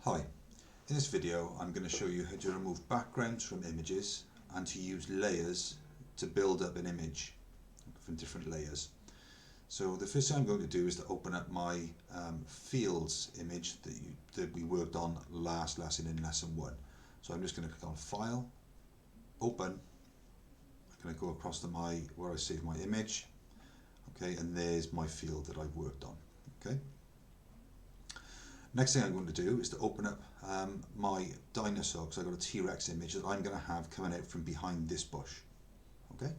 Hi, in this video I'm going to show you how to remove backgrounds from images and to use layers to build up an image from different layers. So the first thing I'm going to do is to open up my fields image that we worked on last lesson in lesson 1. So I'm just going to click on File, Open. I'm going to go across to where I saved my image. Okay, and there's my field that I've worked on. Okay. Next thing I'm going to do is to open up my dinosaur, because I've got a T-Rex image that I'm going to have coming out from behind this bush. Okay,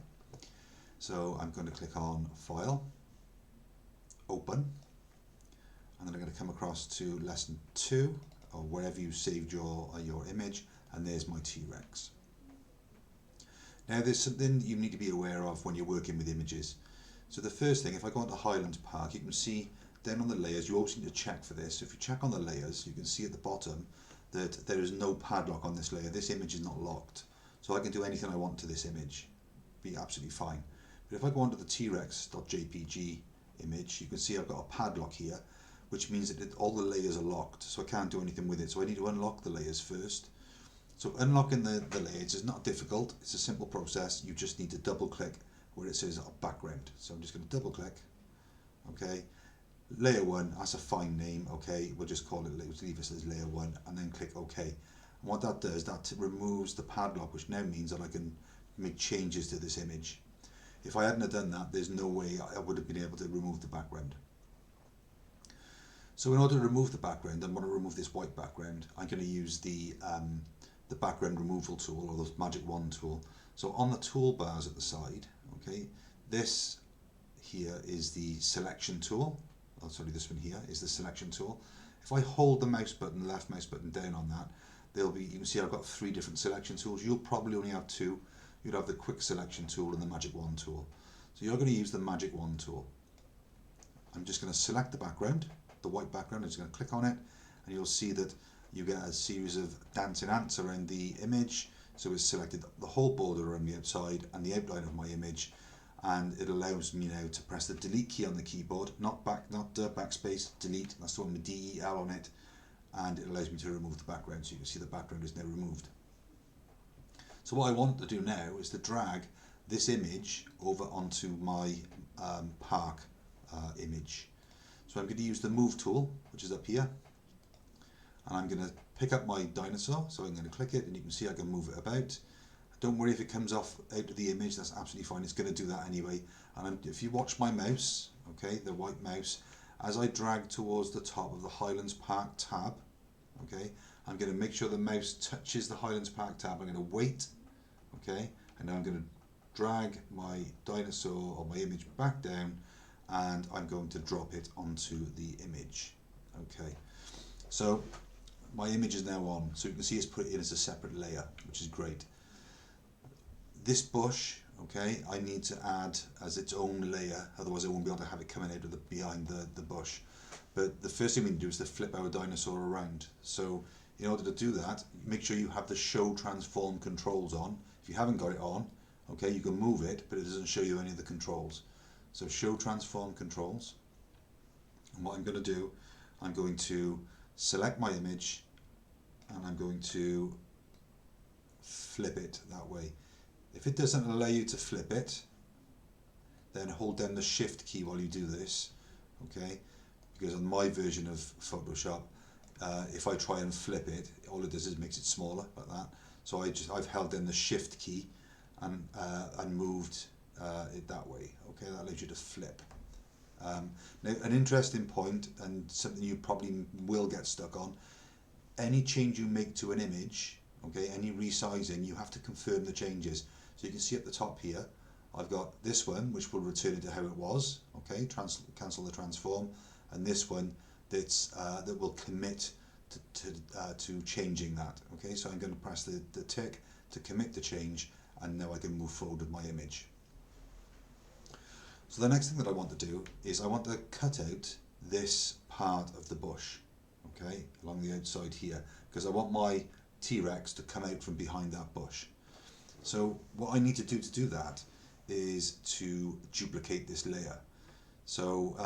so I'm going to click on File, Open, and then I'm going to come across to lesson 2 or wherever you saved your image, and there's my T-Rex. Now there's something you need to be aware of when you're working with images. So the first thing, if I go into Highlands Park, you can see down on the layers, you always need to check for this. So if you check on the layers, you can see at the bottom that there is no padlock on this layer. This image is not locked. So I can do anything I want to this image. Be absolutely fine. But if I go onto the T-Rex.jpg image, you can see I've got a padlock here, which means that all the layers are locked. So I can't do anything with it. So I need to unlock the layers first. So unlocking the layers is not difficult. It's a simple process. You just need to double click where it says background. So I'm just going to double click. Okay. Layer 1, that's a fine name, okay, we'll just call it, let's leave it as layer 1, and then click OK. And what that does, that removes the padlock, which now means that I can make changes to this image. If I hadn't have done that, there's no way I would have been able to remove the background. So in order to remove the background, I want to remove this white background. I'm going to use the background removal tool, or the magic wand tool. So on the toolbars at the side, okay, this here is the selection tool. Oh, sorry, this one here is the selection tool. If I hold the mouse button, the left mouse button down on that, you can see I've got 3 different selection tools. You'll probably only have 2. You'd have the quick selection tool and the magic wand tool. So you're going to use the magic wand tool. I'm just going to select the background, the white background. I'm just going to click on it, and you'll see that you get a series of dancing ants around the image. So it's selected the whole border around the outside and the outline of my image. And it allows me now to press the delete key on the keyboard, not backspace, delete, that's the one with DEL on it, and it allows me to remove the background, so you can see the background is now removed. So what I want to do now is to drag this image over onto my park image. So I'm going to use the move tool, which is up here, and I'm going to pick up my dinosaur, so I'm going to click it, and you can see I can move it about. Don't worry if it comes off out of the image, that's absolutely fine, it's going to do that anyway. And if you watch my mouse, okay, the white mouse, as I drag towards the top of the Highlands Park tab, okay, I'm going to make sure the mouse touches the Highlands Park tab. I'm going to wait, okay, and now I'm going to drag my dinosaur or my image back down, and I'm going to drop it onto the image. Okay, so my image is now on, so you can see it's put in as a separate layer, which is great. This bush, okay, I need to add as its own layer, otherwise I won't be able to have it coming out of behind the bush. But the first thing we need to do is to flip our dinosaur around. So in order to do that, make sure you have the show transform controls on. If you haven't got it on, okay, you can move it, but it doesn't show you any of the controls. So show transform controls. And what I'm going to do, I'm going to select my image, and I'm going to flip it that way. If it doesn't allow you to flip it, then hold down the shift key while you do this, okay? Because on my version of Photoshop, if I try and flip it, all it does is makes it smaller like that. So I've held down the shift key and moved it that way, okay? That allows you to flip. Now, an interesting point, and something you probably will get stuck on, any change you make to an image, okay, any resizing, you have to confirm the changes. So you can see at the top here, I've got this one, which will return it to how it was, okay, cancel the transform, and this one that will commit to changing that, okay. So I'm going to press the tick to commit the change, and now I can move forward with my image. So the next thing that I want to do is I want to cut out this part of the bush, okay, along the outside here, because I want my T-Rex to come out from behind that bush. So what I need to do that is to duplicate this layer. So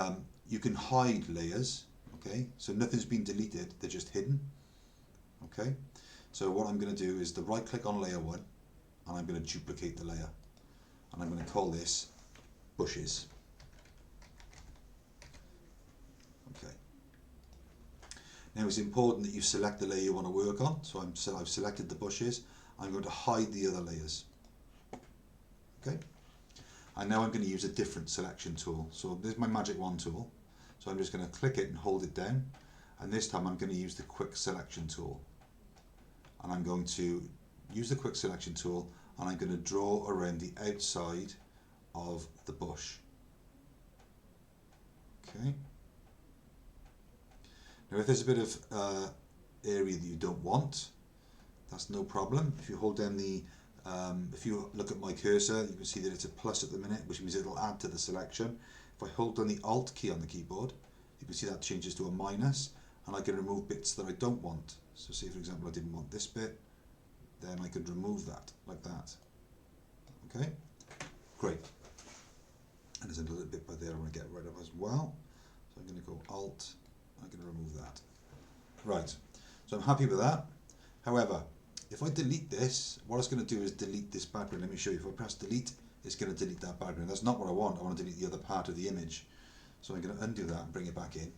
you can hide layers, okay, so nothing's been deleted, they're just hidden. Okay, so what I'm going to do is the right click on layer 1 and I'm going to duplicate the layer, and I'm going to call this bushes. Okay. Now it's important that you select the layer you want to work on, so I've selected the bushes. I'm going to hide the other layers. Okay, and now I'm going to use a different selection tool. So there's my magic wand tool, so I'm just going to click it and hold it down, and this time I'm going to use the quick selection tool, and I'm going to use the quick selection tool and I'm going to draw around the outside of the bush. Okay, now if there's a bit of area that you don't want, that's no problem. If you hold down the if you look at my cursor, you can see that it's a plus at the minute, which means it'll add to the selection. If I hold down the Alt key on the keyboard, you can see that changes to a minus, and I can remove bits that I don't want. So say for example I didn't want this bit, then I could remove that, like that. Okay, great. And there's a little bit by there I want to get rid of as well. So I'm going to go Alt, I'm going to remove that. Right, so I'm happy with that. However, if I delete this, what it's going to do is delete this background. Let me show you. If I press delete, it's going to delete that background. That's not what I want. I want to delete the other part of the image. So I'm going to undo that and bring it back in.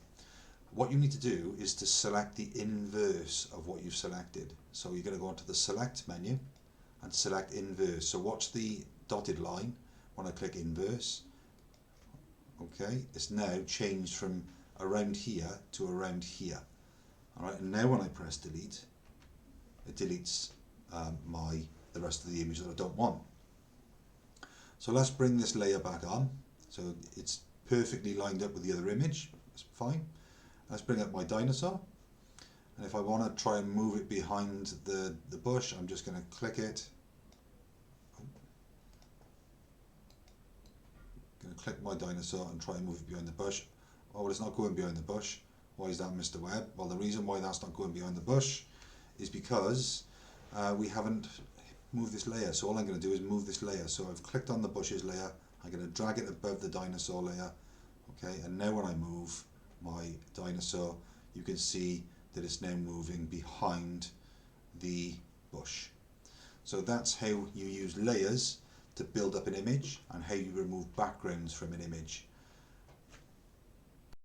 What you need to do is to select the inverse of what you've selected. So you're going to go onto the select menu and select inverse. So watch the dotted line when I click inverse. Okay, it's now changed from around here to around here. Alright, and now when I press delete, it deletes the rest of the image that I don't want. So let's bring this layer back on. So it's perfectly lined up with the other image. That's fine. Let's bring up my dinosaur. And if I want to try and move it behind the bush, I'm just going to click it. Going to click my dinosaur and try and move it behind the bush. Oh, well, it's not going behind the bush. Why is that, Mr. Webb? Well, the reason why that's not going behind the bush is because we haven't moved this layer. So all I'm going to do is move this layer. So I've clicked on the bushes layer. I'm going to drag it above the dinosaur layer. Okay, and now when I move my dinosaur, you can see that it's now moving behind the bush. So that's how you use layers to build up an image and how you remove backgrounds from an image.